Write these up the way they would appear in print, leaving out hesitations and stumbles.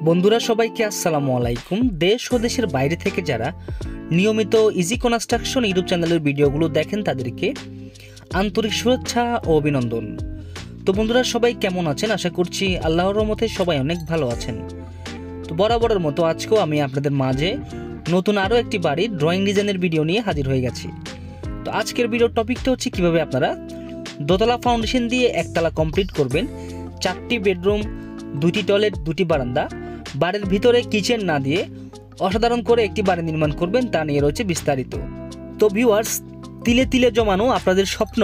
বন্ধুরা সবাইকে আসসালামু আলাইকুম। দেশ ও দেশের বাইরে থেকে যারা নিয়মিত ইজি কনস্ট্রাকশন ইউটিউব চ্যানেলের ভিডিওগুলো দেখেন তাদেরকে আন্তরিক শুভেচ্ছা ও অভিনন্দন। তো বন্ধুরা সবাই কেমন আছেন? আশা করছি আল্লাহর রহমতে সবাই অনেক ভালো আছেন। তো বরাবরের মতো আজকেও আমি আপনাদের মাঝে নতুন আরও একটি বাড়ির ড্রয়িং ডিজাইনের ভিডিও নিয়ে হাজির হয়ে গেছি। তো আজকের ভিডিওর টপিকটা হচ্ছে কিভাবে আপনারা দোতলা ফাউন্ডেশন দিয়ে একতলা কমপ্লিট করবেন, 4টি বেডরুম, 2টি টয়লেট, 2টি বারান্দা, বাড়ির ভিতরে কিচেন না দিয়ে অসাধারণ করে একটি বাড়ি নির্মাণ করবেন, তা নিয়ে রয়েছে বিস্তারিত। তো ভিউয়ার্স, তিলে তিলে জমানো আপনাদের স্বপ্ন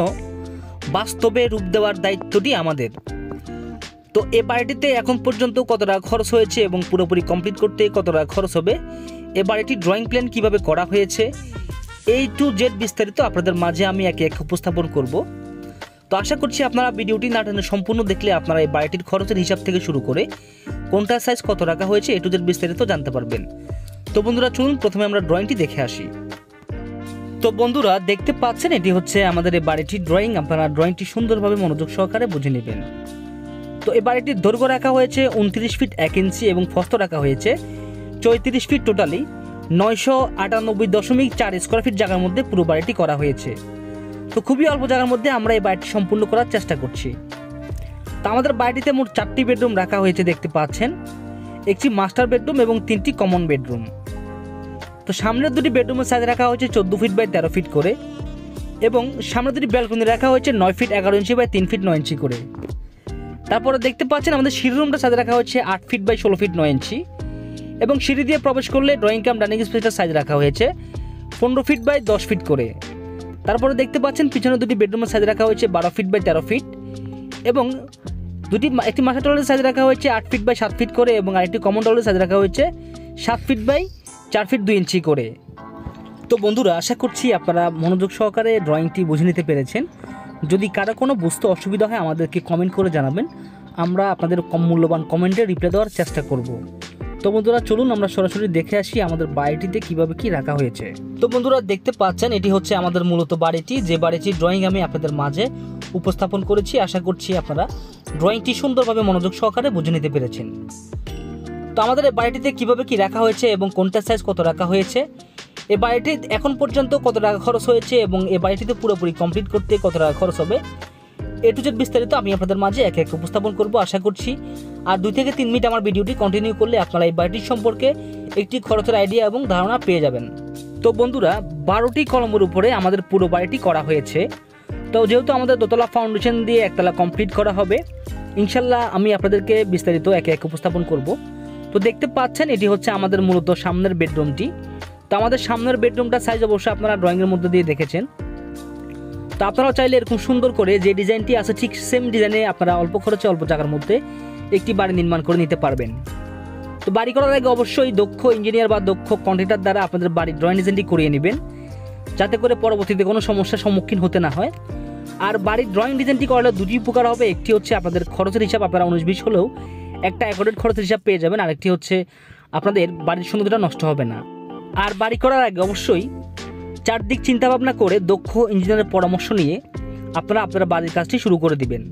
বাস্তবে রূপ দেওয়ার দায়িত্বটি আমাদের। তো এ বাড়িটিতে এখন পর্যন্ত কত টাকা খরচ হয়েছে এবং পুরোপুরি কমপ্লিট করতে কত টাকা খরচ হবে, এ বাড়িটির ড্রয়িং প্ল্যান কিভাবে করা হয়েছে, A to Z বিস্তারিত আপনাদের মাঝে আমি একে একে উপস্থাপন করব। তো আশা করছি আপনারা ভিডিওটি না টেনে সম্পূর্ণ দেখলে আপনারা এই বাড়িটির খরচের হিসাব থেকে শুরু করে কোনটার সাইজ কত রাখা হয়েছে A to Z বিস্তারিত জানতে পারবেন। তো বন্ধুরা চলুন প্রথমে আমরা ড্রয়িংটি দেখে আসি। তো বন্ধুরা দেখতে পাচ্ছেন এটি হচ্ছে আমাদের এই বাড়িটির ড্রয়িং। আপনারা ড্রয়িংটি সুন্দরভাবে মনোযোগ সহকারে বুঝে নেবেন। তো এই বাড়িটির দৈর্ঘ্য রাখা হয়েছে 29 ফিট 1 ইঞ্চি এবং প্রস্থ রাখা হয়েছে 34 ফিট, টোটালি 998.4 স্কোয়ার ফিট জায়গার মধ্যে পুরো বাড়িটি করা হয়েছে। তো খুবই অল্প জায়গার মধ্যে আমরা এই বাড়িটি সম্পূর্ণ করার চেষ্টা করছি। তো আমাদের বাড়িটিতে মোট 4টি বেডরুম রাখা হয়েছে দেখতে পাচ্ছেন, একটি মাস্টার বেডরুম এবং 3টি কমন বেডরুম। তো সামনের দুটি বেডরুমের সাইজ রাখা হয়েছে 14 ফিট বাই 13 ফিট করে এবং সামনের দুটি ব্যালকনি রাখা হয়েছে 9 ফিট 11 ইঞ্চি বাই 3 ফিট 9 ইঞ্চি করে। তারপরে দেখতে পাচ্ছেন আমাদের সিঁড়ি রুমটা সাইজ রাখা হয়েছে 8 ফিট বাই 16 ফিট 9 ইঞ্চি এবং সিঁড়ি দিয়ে প্রবেশ করলে ড্রয়িং কাম ডাইনিং স্পেসটার সাইজ রাখা হয়েছে 15 ফিট বাই 10 ফিট করে। তারপরে দেখতে পাচ্ছেন পিছনে দুটি বেডরুমের সাইজ রাখা হয়েছে 12 ফিট বাই 13 ফিট এবং একটি মাস্টার টয়লেটের সাইজ রাখা হয়েছে 8 ফিট বাই 7 ফিট করে এবং আরেকটি কমন টয়লেটের সাইজ রাখা হয়েছে 7 ফিট বাই 4 ফিট 2 ইঞ্চি করে। তো বন্ধুরা আশা করছি আপনারা মনোযোগ সহকারে ড্রয়িংটি বুঝে নিতে পেরেছেন। যদি কারো কোনো বুঝতে অসুবিধা হয় আমাদেরকে কমেন্ট করে জানাবেন, আমরা আপনাদের মূল্যবান কমেন্টে রিপ্লাই দেওয়ার চেষ্টা করব। তো বন্ধুরা চলুন আমরা সরাসরি দেখে আসি আমাদের বাড়িটিতে কিভাবে কি রাখা হয়েছে। তো বন্ধুরা দেখতে পাচ্ছেন এটি হচ্ছে আমাদের মূলত বাড়িটি, যে বাড়িটির ড্রয়িং আমি আপনাদের মাঝে উপস্থাপন করেছি। আশা করছি আপনারা ড্রয়িংটি সুন্দরভাবে মনোযোগ সহকারে বুঝে নিতে পেরেছেন। তো আমাদের এই বাড়িটিতে কিভাবে কি রাখা হয়েছে এবং কোনটা সাইজ কত রাখা হয়েছে, এই বাড়িটি এখন পর্যন্ত কত টাকা খরচ হয়েছে এবং এই বাড়িটিতে পুরোপুরি কমপ্লিট করতে কত টাকা খরচ হবে, A to Z বিস্তারিত আমি আপনাদের মাঝে একে একে উপস্থাপন করব। আশা করছি আর 2 থেকে 3 মিনিট আমার ভিডিওটি কন্টিনিউ করলে আপনারা এই বাড়িটির সম্পর্কে একটি খরচের আইডিয়া এবং ধারণা পেয়ে যাবেন। তো বন্ধুরা 12টি কলমের উপরে আমাদের পুরো বাড়িটি করা হয়েছে। তো যেহেতু আমাদের দোতলা ফাউন্ডেশন দিয়ে একতলা কমপ্লিট করা হবে, ইনশাল্লাহ আমি আপনাদেরকে বিস্তারিত একে একে উপস্থাপন করব। তো দেখতে পাচ্ছেন এটি হচ্ছে আমাদের মূলত সামনের বেডরুমটি। তো আমাদের সামনের বেডরুমটা সাইজ অবশ্যই আপনারা ড্রয়িংয়ের মধ্যে দিয়ে দেখেছেন। তো আপনারাও চাইলে এরকম সুন্দর করে যে ডিজাইনটি আছে ঠিক সেম ডিজাইনে আপনারা অল্প খরচে অল্প জায়গার মধ্যে একটি বাড়ি নির্মাণ করে নিতে পারবেন। তো বাড়ি করার আগে অবশ্যই দক্ষ ইঞ্জিনিয়ার বা দক্ষ কন্ট্রাক্টর দ্বারা আপনাদের বাড়ির ড্রয়িং ডিজাইনটি করিয়ে নেবেন, যাতে করে পরবর্তীতে কোনো সমস্যার সম্মুখীন হতে না হয়। আর বাড়ির ড্রয়িং ডিজাইনটি করলে দুটি উপকার হবে, একটি হচ্ছে আপনাদের খরচের হিসাব আপনারা 19-20 হলেও একটা অ্যাকোরেট খরচের হিসাব পেয়ে যাবেন, আরেকটি হচ্ছে আপনাদের বাড়ির সৌন্দর্যটা নষ্ট হবে না। আর বাড়ি করার আগে অবশ্যই চারদিক চিন্তাভাবনা করে দক্ষ ইঞ্জিনিয়ারের পরামর্শ নিয়ে আপনারা বাড়ির কাজটি শুরু করে দিবেন।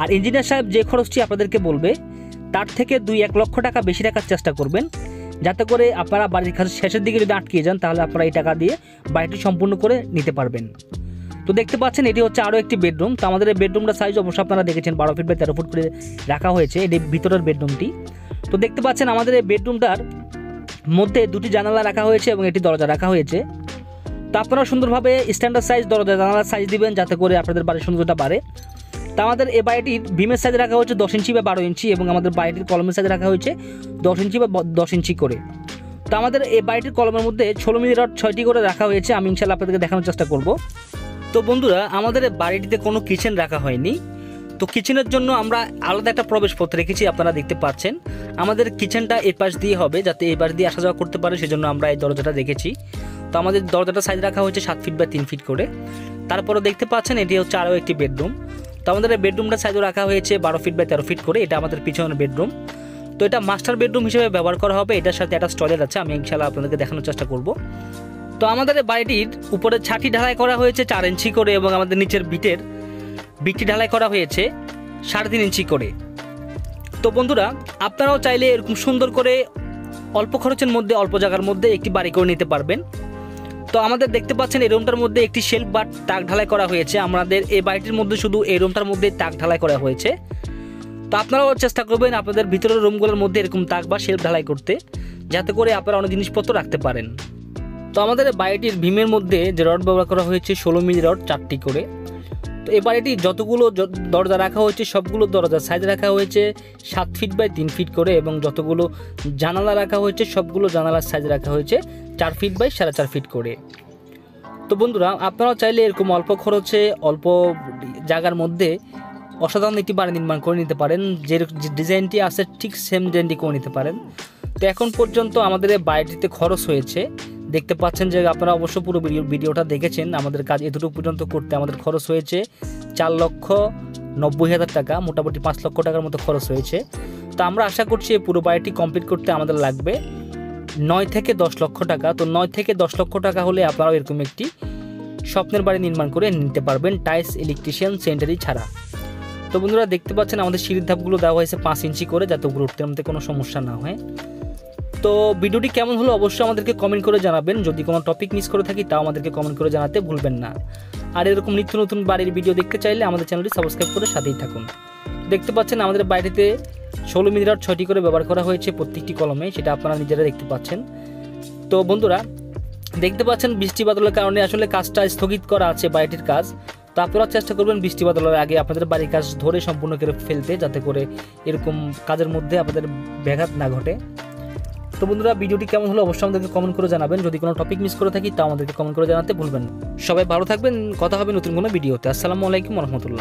আর ইঞ্জিনিয়ার সাহেব যে খরচটি আপনাদেরকে বলবে তার থেকে 2-1 লক্ষ টাকা বেশি রাখার চেষ্টা করবেন, যাতে করে আপনারা বাড়ির কাজ শেষের দিকে যদি আটকে যান তাহলে আপনারা এই টাকা দিয়ে বাড়িটি সম্পূর্ণ করে নিতে পারবেন। তো দেখতে পাচ্ছেন এটি হচ্ছে আরও একটি বেডরুম। তো আমাদের এই বেডরুমটা সাইজ অবশ্যই আপনারা দেখেছেন 12 ফিট বাই 13 ফুট করে রাখা হয়েছে, এটি ভিতরের বেডরুমটি। তো দেখতে পাচ্ছেন আমাদের এই বেডরুমটার মধ্যে 2টি জানালা রাখা হয়েছে এবং একটি দরজা রাখা হয়েছে। তো আপনারা সুন্দরভাবে স্ট্যান্ডার্ড সাইজ দরজা জানালার সাইজ দিবেন, যাতে করে আপনাদের বাড়ির সৌন্দর্যটা বাড়ে। তো আমাদের এই বাড়িটির বিমের সাইজ রাখা হয়েছে 10 ইঞ্চি বা 12 ইঞ্চি এবং আমাদের বাড়িটির কলমের সাইজ রাখা হয়েছে 10 ইঞ্চি বা 10 ইঞ্চি করে। তো আমাদের এই বাড়িটির কলমের মধ্যে 16 মিলি রড 6টি করে রাখা হয়েছে, আমি ইনশাল্লাহ আপনাদেরকে দেখানোর চেষ্টা করব। তো বন্ধুরা আমাদের এই বাড়িটিতে কোনো কিচেন রাখা হয়নি। তো কিচেনের জন্য আমরা আলাদা একটা প্রবেশ পথ রেখেছি, আপনারা দেখতে পাচ্ছেন। আমাদের কিচেনটা এই পাশ দিয়ে হবে, যাতে এই পাশ দিয়ে আসা যাওয়া করতে পারে, সেজন্য আমরা এই দরজাটা রেখেছি। তো আমাদের দরজাটা সাইজ রাখা হয়েছে 7 ফিট বাই 3 ফিট করে। তারপরে দেখতে পাচ্ছেন এটি হচ্ছে আরও একটি বেডরুম। তো আমাদের এই বেডরুমটা সাইজও রাখা হয়েছে 12 ফিট বাই 13 ফিট করে, এটা আমাদের পিছনের বেডরুম। তো এটা মাস্টার বেডরুম হিসেবে ব্যবহার করা হবে, এটার সাথে একটা টয়লেট আছে, আমি ইনশাআল্লাহ আপনাদেরকে দেখানোর চেষ্টা করব। তো আমাদের এই বাড়িটির উপরে ছাটি ঢালাই করা হয়েছে 4 ইঞ্চি করে এবং আমাদের নিচের বিটটি ঢালাই করা হয়েছে 3.5 ইঞ্চি করে। তো তো বন্ধুরা, আপনারাও চাইলে এরকম সুন্দর করে অল্প খরচের মধ্যে অল্প জায়গার মধ্যে একটি বাড়ি করে নিতে পারবেন। তো আমাদের দেখতে পাচ্ছেন এই রুমটার মধ্যে একটি শেলফ বা তাক ঢালাই করা হয়েছে। আমাদের এই বাড়িটির মধ্যে শুধু এই রুমটার মধ্যে তাক ঢালাই করা হয়েছে। তো আপনারাও চেষ্টা করবেন আপনাদের ভিতরের রুমগুলোর মধ্যে এরকম তাক বা শেলফ ঢালাই করতে, যাতে করে আপনারা অনেক জিনিসপত্র রাখতে পারেন। তো আমাদের বাড়িটির ভীমের মধ্যে যে রড ব্যবহার করা হয়েছে 16 মিলি রড 4টি করে। তো এই বাড়িটি যতগুলো দরজা রাখা হয়েছে সবগুলো দরজার সাইজ রাখা হয়েছে 7 ফিট বাই 3 ফিট করে, এবং যতগুলো জানালা রাখা হয়েছে সবগুলো জানালার সাইজ রাখা হয়েছে 4 ফিট বাই 4.5 ফিট করে। তো বন্ধুরা, আপনারাও চাইলে এরকম অল্প খরচে অল্প জায়গার মধ্যে অসাধারণ একটি বাড়ি নির্মাণ করে নিতে পারেন। যে ডিজাইনটি আছে ঠিক সেম ডিজাইনটি করে নিতে পারেন। তো এখন পর্যন্ত আমাদের এই বাড়িটিতে খরচ হয়েছে, দেখতে পাচ্ছেন যে আপনারা অবশ্য পুরো ভিডিওটা দেখেছেন। আমাদের কাজ এতটুকু পর্যন্ত করতে আমাদের খরচ হয়েছে 4,90,000 টাকা, মোটামুটি 5 লক্ষ টাকার মতো খরচ হয়েছে। তো আমরা আশা করছি এই পুরো বাড়িটি কমপ্লিট করতে আমাদের লাগবে 9 থেকে 10 লক্ষ টাকা। তো 9 থেকে 10 লক্ষ টাকা হলে আপনারাও এরকম একটি স্বপ্নের বাড়ি নির্মাণ করে নিতে পারবেন, টাইলস, ইলেকট্রিশিয়ান, সেন্টারি ছাড়া। তো বন্ধুরা, দেখতে পাচ্ছেন আমাদের সিঁড়ির ধাপগুলো দেওয়া হয়েছে 5 ইঞ্চি করে, যাতে উপরে উঠতে নামতে কোনো সমস্যা না হয়। তো ভিডিওটি কেমন হলো অবশ্যই আমাদেরকে কমেন্ট করে জানাবেন। যদি কোনো টপিক মিস করে থাকি তাও আমাদেরকে কমেন্ট করে জানাতে ভুলবেন না। আর এরকম নিত্য নতুন বাড়ির ভিডিও দেখতে চাইলে আমাদের চ্যানেলটি সাবস্ক্রাইব করে সাথেই থাকুন। দেখতে পাচ্ছেন আমাদের বাড়িতে 16 মিলি রড 6টি করে ব্যবহার করা হয়েছে প্রত্যেকটি কলমে, সেটা আপনারা নিজেরা দেখতে পাচ্ছেন। তো বন্ধুরা, দেখতে পাচ্ছেন বৃষ্টি বাদলের কারণে আসলে কাজটা স্থগিত করা আছে বাড়িটির কাজ। তো আপনারা চেষ্টা করবেন বৃষ্টি বাদলের আগে আপনাদের বাড়ির কাজ ধরে সম্পূর্ণ করে ফেলতে, যাতে করে এরকম কাজের মধ্যে আপনাদের ব্যাঘাত না ঘটে। তো বন্ধুরা, ভিডিওটি কেমন হলো অবশ্যই আমাদেরকে কমেন্ট করে জানাবেন। যদি কোনো টপিক মিস করে থাকি তাও আমাদেরকে কমেন্ট করে জানাতে ভুলবেন না। সবাই ভালো থাকবেন, কথা হবে নতুন কোনো ভিডিওতে। আসসালামু আলাইকুম ওয়া রাহমাতুল্লাহ।